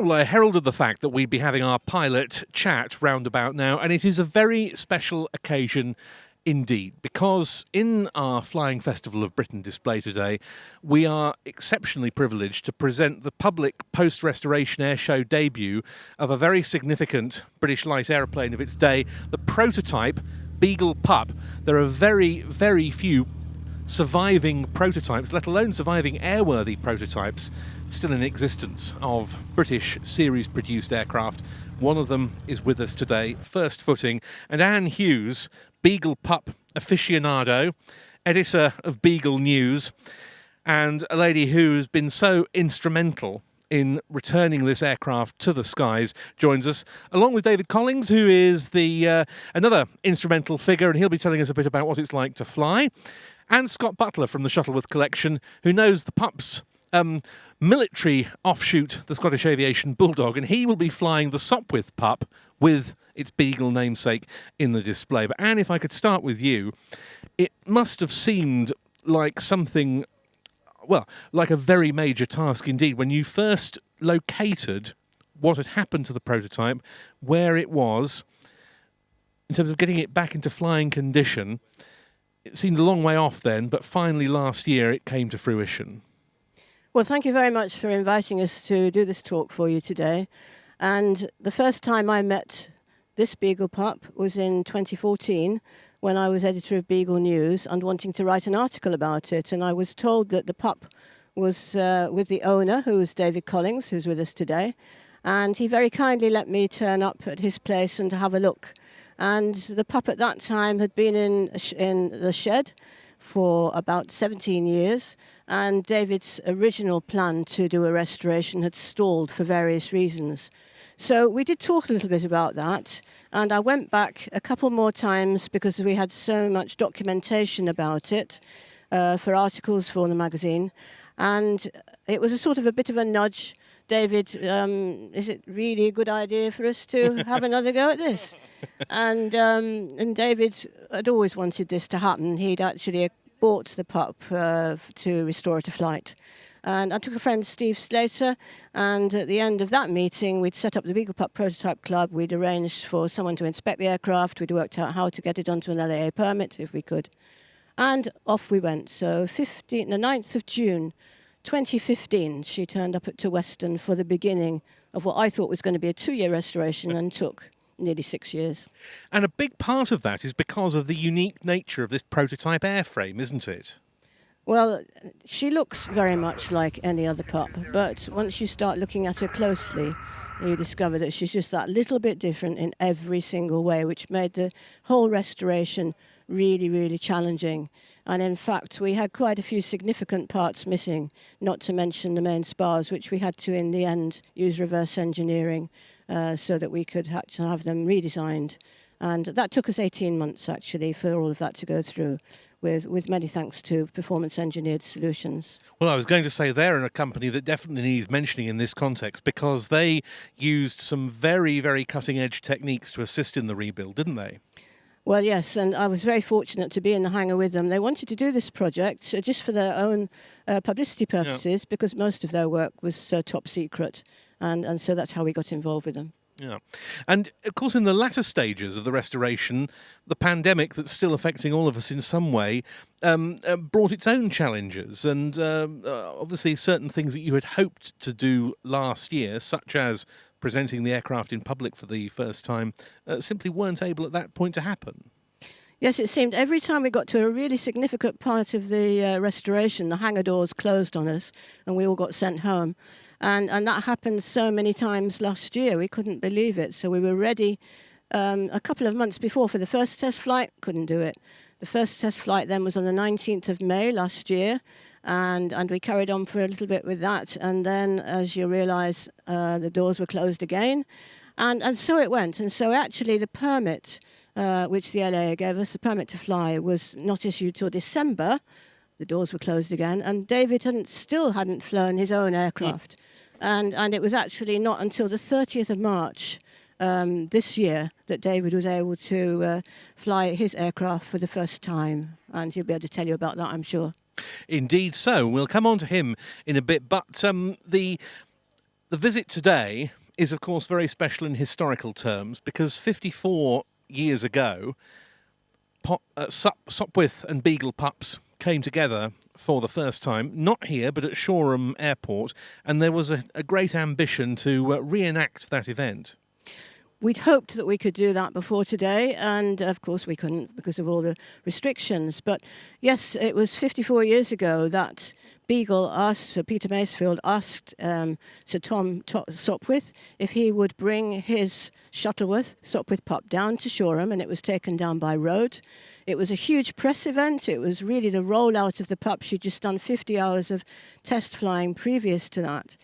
Well, I heralded the fact that we'd be having our pilot chat roundabout now, and it is a very special occasion indeed, because in our Flying Festival of Britain display today, we are exceptionally privileged to present the public post-restoration airshow debut of a very significant British light aeroplane of its day, the prototype Beagle Pup. There are very, very few surviving prototypes, let alone surviving airworthy prototypes, still in existence of British series-produced aircraft. One of them is with us today, first footing, and Anne Hughes, Beagle Pup aficionado, editor of Beagle News, and a lady who's been so instrumental in returning this aircraft to the skies, joins us, along with David Collings, who is the another instrumental figure, and he'll be telling us a bit about what it's like to fly, and Scott Butler from the Shuttleworth collection, who knows the Pup's military offshoot, the Scottish Aviation Bulldog, and he will be flying the Sopwith Pup with its Beagle namesake in the display. But Anne, if I could start with you, it must have seemed like something, well, like a very major task indeed when you first located what had happened to the prototype, where it was, in terms of getting it back into flying condition. It seemed a long way off then, but finally last year it came to fruition. Well, thank you very much for inviting us to do this talk for you today. And the first time I met this Beagle Pup was in 2014 when I was editor of Beagle News and wanting to write an article about it. And I was told that the pup was with the owner, who was David Collings, who's with us today. And he very kindly let me turn up at his place and to have a look. And the pup at that time had been in the shed for about 17 years. And David's original plan to do a restoration had stalled for various reasons. So we did talk a little bit about that, and I went back a couple more times because we had so much documentation about it for articles for the magazine, and it was a sort of a bit of a nudge. David, is it really a good idea for us to have another go at this? And David had always wanted this to happen. He'd actually bought the pup to restore it to flight. And I took a friend, Steve Slater, and at the end of that meeting, we'd set up the Beagle Pup Prototype Club. We'd arranged for someone to inspect the aircraft. We'd worked out how to get it onto an LAA permit, if we could. And off we went. So the 9th of June, 2015, she turned up to Weston for the beginning of what I thought was going to be a 2-year restoration and took nearly 6 years. And a big part of that is because of the unique nature of this prototype airframe, isn't it? Well, she looks very much like any other pup, but once you start looking at her closely, you discover that she's just that little bit different in every single way, which made the whole restoration really, really challenging. And in fact, we had quite a few significant parts missing, not to mention the main spars, which we had to, in the end, use reverse engineering so that we could have them redesigned. And that took us 18 months, actually, for all of that to go through, with many thanks to Performance Engineered Solutions. Well, I was going to say they're a company that definitely needs mentioning in this context because they used some very, very cutting-edge techniques to assist in the rebuild, didn't they? Well, yes, and I was very fortunate to be in the hangar with them. They wanted to do this project just for their own publicity purposes because most of their work was top secret, and so that's how we got involved with them. Yeah. And, of course, in the latter stages of the restoration, the pandemic that's still affecting all of us in some way brought its own challenges. And obviously certain things that you had hoped to do last year, such as presenting the aircraft in public for the first time, simply weren't able at that point to happen. Yes, it seemed every time we got to a really significant part of the restoration, the hangar doors closed on us and we all got sent home. And that happened so many times last year, we couldn't believe it. So we were ready a couple of months before for the first test flight, couldn't do it. The first test flight then was on the 19th of May last year, and we carried on for a little bit with that. And then, as you realise, the doors were closed again. And so it went. And so actually the permit, which the LAA gave us, the permit to fly, was not issued till December. The doors were closed again, and David still hadn't flown his own aircraft. And it was actually not until the 30th of March this year that David was able to fly his aircraft for the first time. And he'll be able to tell you about that, I'm sure. Indeed so. We'll come on to him in a bit. But The visit today is, of course, very special in historical terms because 54 years ago, Sopwith and Beagle Pups came together for the first time, not here, but at Shoreham Airport, and there was a great ambition to reenact that event. We'd hoped that we could do that before today, and of course we couldn't because of all the restrictions. But yes, it was 54 years ago that Beagle asked, Sir Peter Masefield asked Sir Tom Sopwith if he would bring his Shuttleworth Sopwith Pup down to Shoreham, and it was taken down by road. It was a huge press event. It was really the rollout of the pup. She'd just done 50 hours of test flying previous to that.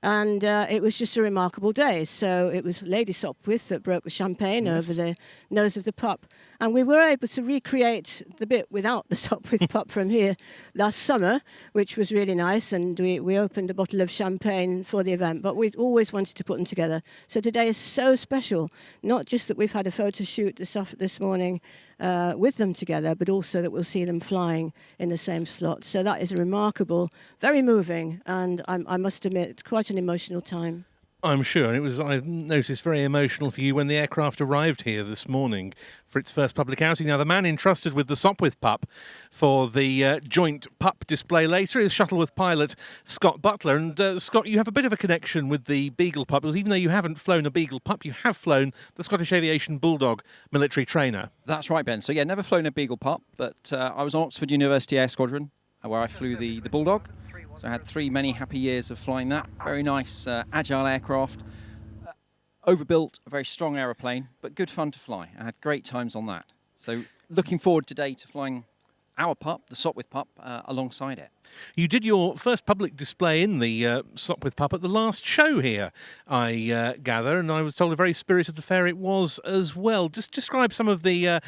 And it was just a remarkable day. So it was Lady Sopwith that broke the champagne over the nose of the pup. And we were able to recreate the bit without the Sopwith pup from here last summer, which was really nice. And we opened a bottle of champagne for the event. But we'd always wanted to put them together. So today is so special. Not just that we've had a photo shoot this morning with them together, but also that we'll see them flying in the same slot. So that is remarkable, very moving, and I must admit, quite an emotional time. I'm sure, and it was, I noticed, very emotional for you when the aircraft arrived here this morning for its first public outing. Now, the man entrusted with the Sopwith Pup for the joint pup display later is Shuttleworth pilot Scott Butler. And Scott, you have a bit of a connection with the Beagle Pup, because even though you haven't flown a Beagle Pup, you have flown the Scottish Aviation Bulldog military trainer. That's right, Ben. So, yeah, never flown a Beagle Pup, but I was on Oxford University Air Squadron, where I flew the Bulldog. So I had many happy years of flying that. Very nice, agile aircraft. Overbuilt, a very strong aeroplane, but good fun to fly. I had great times on that. So looking forward today to flying our pup, the Sopwith Pup, alongside it. You did your first public display in the Sopwith Pup at the last show here, I gather, and I was told a very spirited affair it was as well. Just describe some of the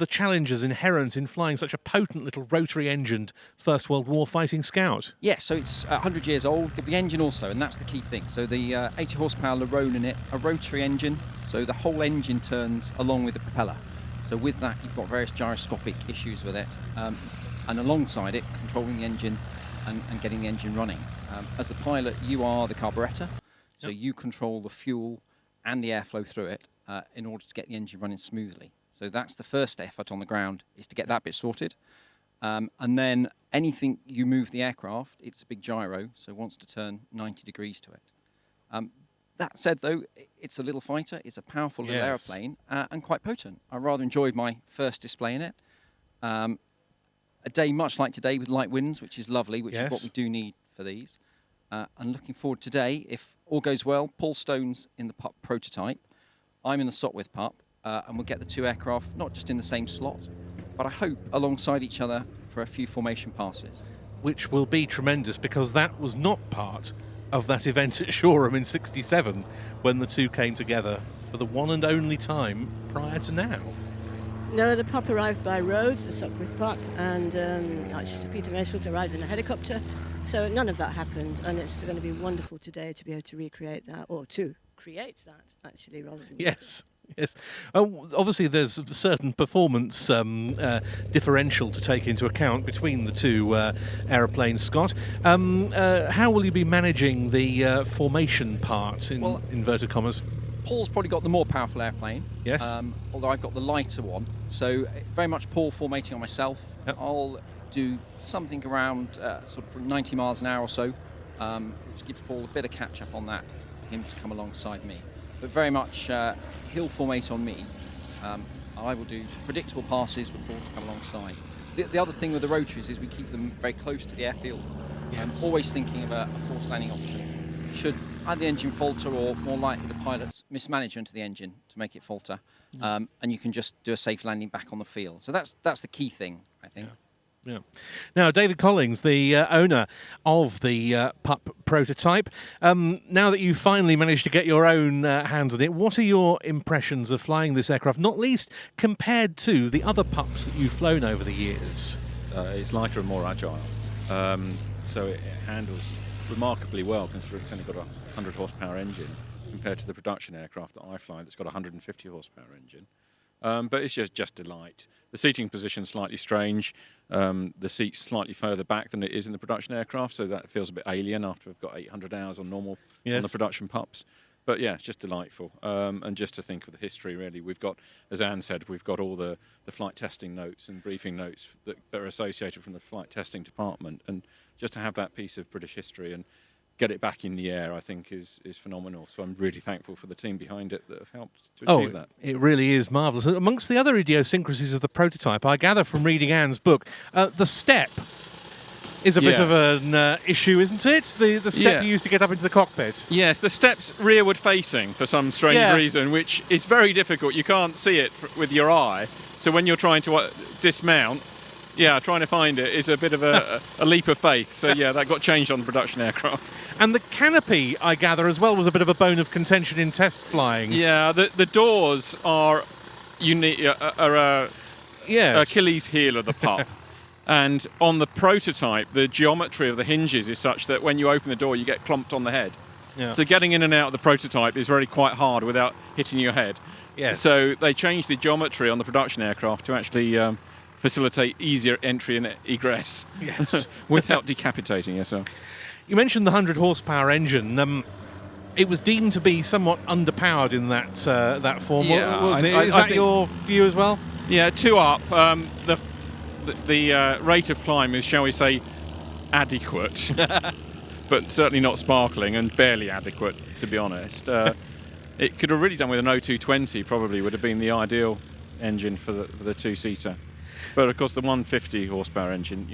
challenges inherent in flying such a potent little rotary-engined First World War fighting Scout. Yeah, so it's 100 years old, the engine also, and that's the key thing. So the 80 horsepower Larone in it, a rotary engine, so the whole engine turns along with the propeller. So with that, you've got various gyroscopic issues with it, and alongside it, controlling the engine and getting the engine running. As a pilot, you are the carburettor, so you control the fuel and the airflow through it in order to get the engine running smoothly. So that's the first effort on the ground, is to get that bit sorted. And then anything you move the aircraft, it's a big gyro, so it wants to turn 90 degrees to it. That said, though, it's a little fighter. It's a powerful little aeroplane and quite potent. I rather enjoyed my first display in it. A day much like today with light winds, which is lovely, which is what we do need for these. And looking forward today, if all goes well, Paul Stone's in the Pup prototype. I'm in the Sopwith Pup, and we'll get the two aircraft not just in the same slot, but I hope alongside each other for a few formation passes. Which will be tremendous, because that was not part of that event at Shoreham in '67 when the two came together for the one and only time prior to now. No, the pup arrived by road, the Sopwith Pup, and actually Sir Peter Masefield arrived in a helicopter, so none of that happened, and it's going to be wonderful today to be able to recreate that, or to create that, actually, rather than... Yes. Obviously, there's a certain performance differential to take into account between the two aeroplanes, Scott. How will you be managing the formation part, in inverted commas? Paul's probably got the more powerful airplane. Yes. Although I've got the lighter one. So very much Paul formating on myself. Yep. I'll do something around sort of 90 miles an hour or so, which gives Paul a bit of catch-up on that, for him to come alongside me. But very much he'll formate on me. I will do predictable passes with Paul to come alongside. The other thing with the rotaries is we keep them very close to the airfield. Yes. Always thinking of a forced landing option. Should either the engine falter, or more likely the pilot's mismanagement of the engine to make it falter, and you can just do a safe landing back on the field. So that's the key thing, I think. Yeah. Now, David Collings, the owner of the Pup prototype, now that you've finally managed to get your own hands on it, what are your impressions of flying this aircraft, not least compared to the other Pups that you've flown over the years? It's lighter and more agile, so it handles remarkably well, considering it's only got a 100 horsepower engine compared to the production aircraft that I fly that's got a 150 horsepower engine. But it's just delight. The seating position's slightly strange. The seat's slightly further back than it is in the production aircraft, so that feels a bit alien after we've got 800 hours on normal on the production pups. But yeah, it's just delightful. And just to think of the history, really, we've got, as Anne said, we've got all the flight testing notes and briefing notes that are associated from the flight testing department. And just to have that piece of British history and get it back in the air, I think, is phenomenal. So I'm really thankful for the team behind it that have helped to achieve that. It really is marvellous. Amongst the other idiosyncrasies of the prototype, I gather from reading Anne's book, the step is a bit of an issue, isn't it? The step you used to get up into the cockpit. Yes, the step's rearward facing for some strange reason, which is very difficult. You can't see it with your eye. So when you're trying to dismount, trying to find it is a bit of a leap of faith. So that got changed on the production aircraft. And the canopy, I gather, as well, was a bit of a bone of contention in test flying. Yeah, the doors are unique, Achilles heel of the pup. And on the prototype, the geometry of the hinges is such that when you open the door, you get clumped on the head. Yeah. So getting in and out of the prototype is really quite hard without hitting your head. Yes. So they changed the geometry on the production aircraft to actually facilitate easier entry and egress. Yes. Without decapitating yourself. You mentioned the 100 horsepower engine. It was deemed to be somewhat underpowered in that form, wasn't it? Is that your view as well? Yeah, 2 up. The rate of climb is, shall we say, adequate, but certainly not sparkling and barely adequate, to be honest. It could have really done with an 0220, probably would have been the ideal engine for the two-seater. But of course, the 150 horsepower engine,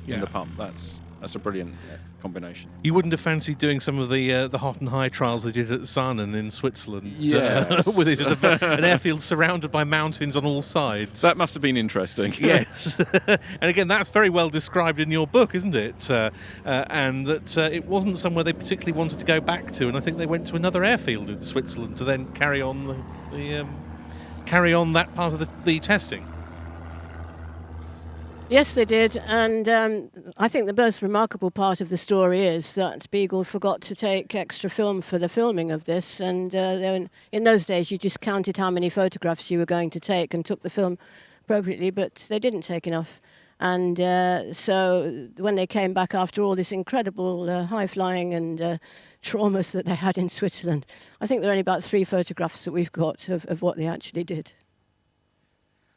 in the pump, that's a brilliant combination. You wouldn't have fancied doing some of the hot and high trials they did at Sarnen in Switzerland, with it at an airfield surrounded by mountains on all sides. That must have been interesting. Yes, and again, that's very well described in your book, isn't it? And that it wasn't somewhere they particularly wanted to go back to, and I think they went to another airfield in Switzerland to then carry on that part of the testing. Yes, they did, and I think the most remarkable part of the story is that Beagle forgot to take extra film for the filming of this, and in those days you just counted how many photographs you were going to take and took the film appropriately, but they didn't take enough. And so when they came back after all this incredible high-flying and traumas that they had in Switzerland, I think there are only about 3 photographs that we've got of what they actually did.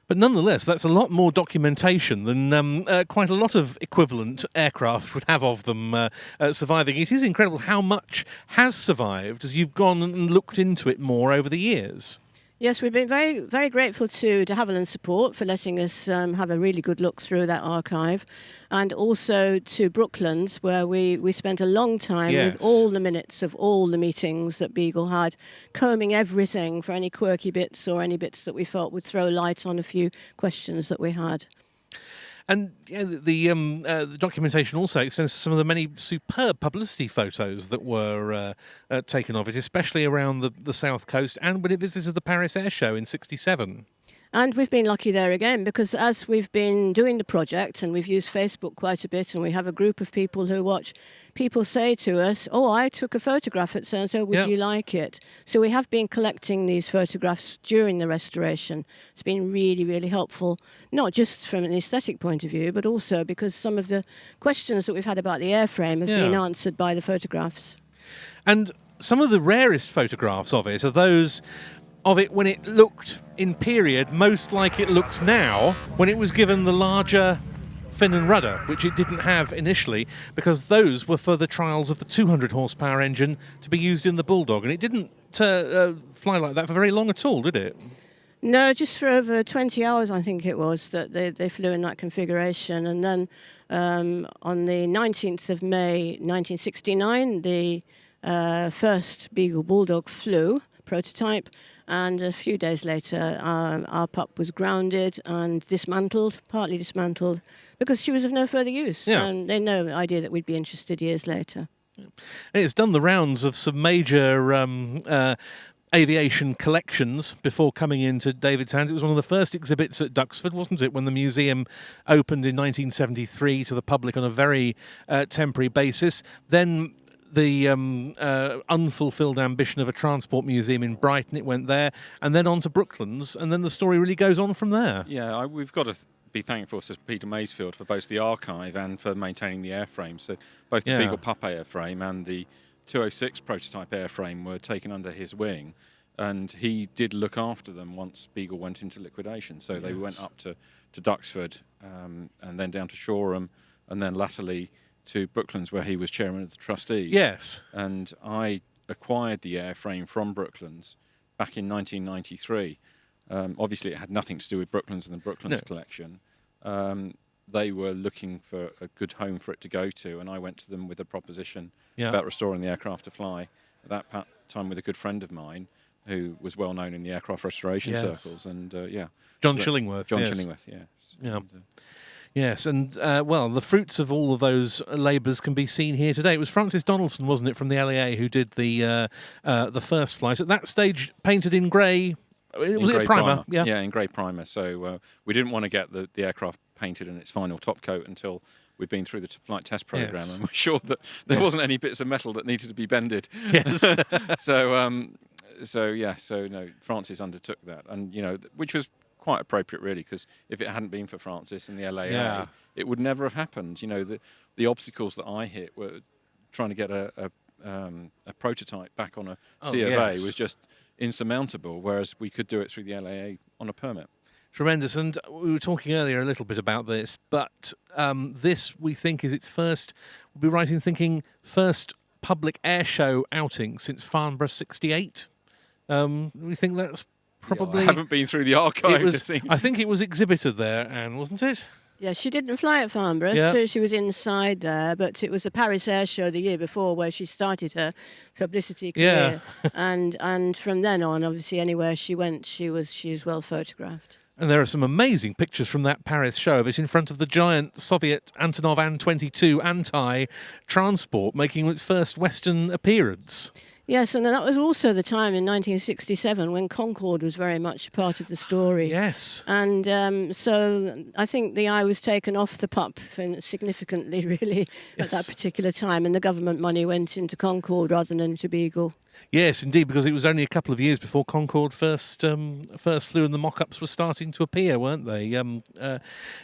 But nonetheless, that's a lot more documentation than quite a lot of equivalent aircraft would have of them surviving. It is incredible how much has survived as you've gone and looked into it more over the years. Yes, we've been very, very grateful to de Havilland Support for letting us have a really good look through that archive, and also to Brooklands, where we spent a long time with all the minutes of all the meetings that Beagle had, combing everything for any quirky bits or any bits that we felt would throw light on a few questions that we had. And the documentation also extends to some of the many superb publicity photos that were taken of it, especially around the south coast and when it visited the Paris Airshow in '67. And we've been lucky there again, because as we've been doing the project and we've used Facebook quite a bit, and we have a group of people who watch, people say to us, "Oh, I took a photograph at so-and-so, would you like it?" So we have been collecting these photographs during the restoration. It's been really, really helpful, not just from an aesthetic point of view, but also because some of the questions that we've had about the airframe have been answered by the photographs. And some of the rarest photographs of it are those of it when it looked in period most like it looks now, when it was given the larger fin and rudder, which it didn't have initially, because those were for the trials of the 200 horsepower engine to be used in the Bulldog, and it didn't fly like that for very long at all, did it? No, just for over 20 hours, I think it was, that they flew in that configuration. And then on the 19th of May 1969, the first Beagle Bulldog flew, prototype, and a few days later our pup was grounded and dismantled, partly dismantled, because she was of no further use. And they had no idea that we'd be interested years later. And it's done the rounds of some major aviation collections before coming into David's hands. It was one of the first exhibits at Duxford, wasn't it, when the museum opened in 1973 to the public on a very temporary basis. Then the unfulfilled ambition of a transport museum in Brighton. It went there, and then on to Brooklands, and then the story really goes on from there. Yeah, we've got to be thankful to Peter Maysfield for both the archive and for maintaining the airframe. So both the Beagle Pup airframe and the 206 prototype airframe were taken under his wing, and he did look after them once Beagle went into liquidation. So they went up to Duxford, and then down to Shoreham, and then latterly to Brooklands, where he was chairman of the trustees. Yes. And I acquired the airframe from Brooklands back in 1993. Obviously, it had nothing to do with Brooklands and the Brooklands collection. They were looking for a good home for it to go to, and I went to them with a proposition about restoring the aircraft to fly. At that time, with a good friend of mine who was well known in the aircraft restoration circles, and John Chillingworth. John Chillingworth, yes. Yeah. And, yes, and well, the fruits of all of those labours can be seen here today. It was Francis Donaldson, wasn't it, from the LAA, who did the first flight. At that stage, painted in grey. Was it a primer? Yeah, in grey primer. So we didn't want to get the aircraft painted in its final top coat until we'd been through the flight test program and we're sure that there wasn't any bits of metal that needed to be bended. Yes. So no, Francis undertook that, and which was quite appropriate, really, because if it hadn't been for Francis and the LAA, it would never have happened. The obstacles that I hit were trying to get a prototype back on a C of A was just insurmountable, whereas we could do it through the LAA on a permit. Tremendous. And we were talking earlier a little bit about this, but this, we think, is its first, we'll be right in thinking, first public air show outing since Farnborough 68. We think that's probably... I haven't been through the archive to see. I think it was exhibited there, Anne, wasn't it? Yeah, she didn't fly at Farnborough, so she was inside there, but it was the Paris Air Show the year before where she started her publicity career. And from then on, obviously, anywhere she went, she was well photographed. And there are some amazing pictures from that Paris show of it in front of the giant Soviet Antonov An-22 anti-transport making its first Western appearance. Yes, and that was also the time in 1967 when Concorde was very much part of the story. Yes. And so I think the eye was taken off the pup significantly, really, at that particular time, and the government money went into Concorde rather than into Beagle. Yes, indeed, because it was only a couple of years before Concorde first flew and the mock-ups were starting to appear, weren't they?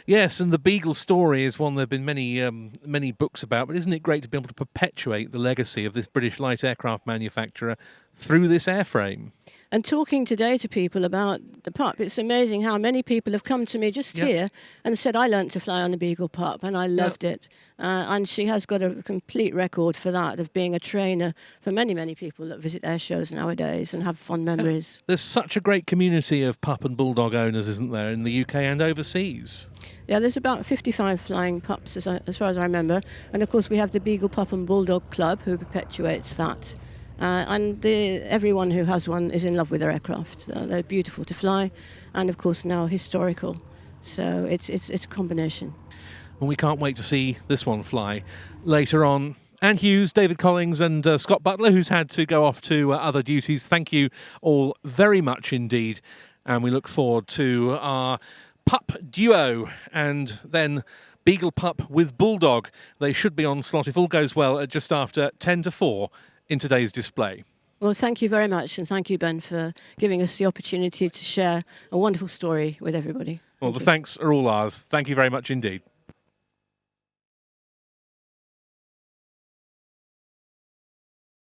Yes, and the Beagle story is one there have been many books about, but isn't it great to be able to perpetuate the legacy of this British light aircraft manufacturer through this airframe? And talking today to people about the pup, it's amazing how many people have come to me just here and said, I learnt to fly on the Beagle Pup and I loved it. And she has got a complete record for that, of being a trainer for many, many people that visit air shows nowadays and have fond memories. There's such a great community of pup and bulldog owners, isn't there, in the UK and overseas? Yeah, there's about 55 flying pups, as far as I remember. And, of course, we have the Beagle Pup and Bulldog Club, who perpetuates that. And everyone who has one is in love with their aircraft. They're beautiful to fly and, of course, now historical. So it's a combination. And we can't wait to see this one fly later on. Anne Hughes, David Collings and Scott Butler, who's had to go off to other duties. Thank you all very much indeed. And we look forward to our pup duo and then Beagle Pup with Bulldog. They should be on slot, if all goes well, at just after 10 to 4 in today's display. Well, thank you very much, and thank you, Ben, for giving us the opportunity to share a wonderful story with everybody. Well, the thanks are all ours. Thank you very much indeed.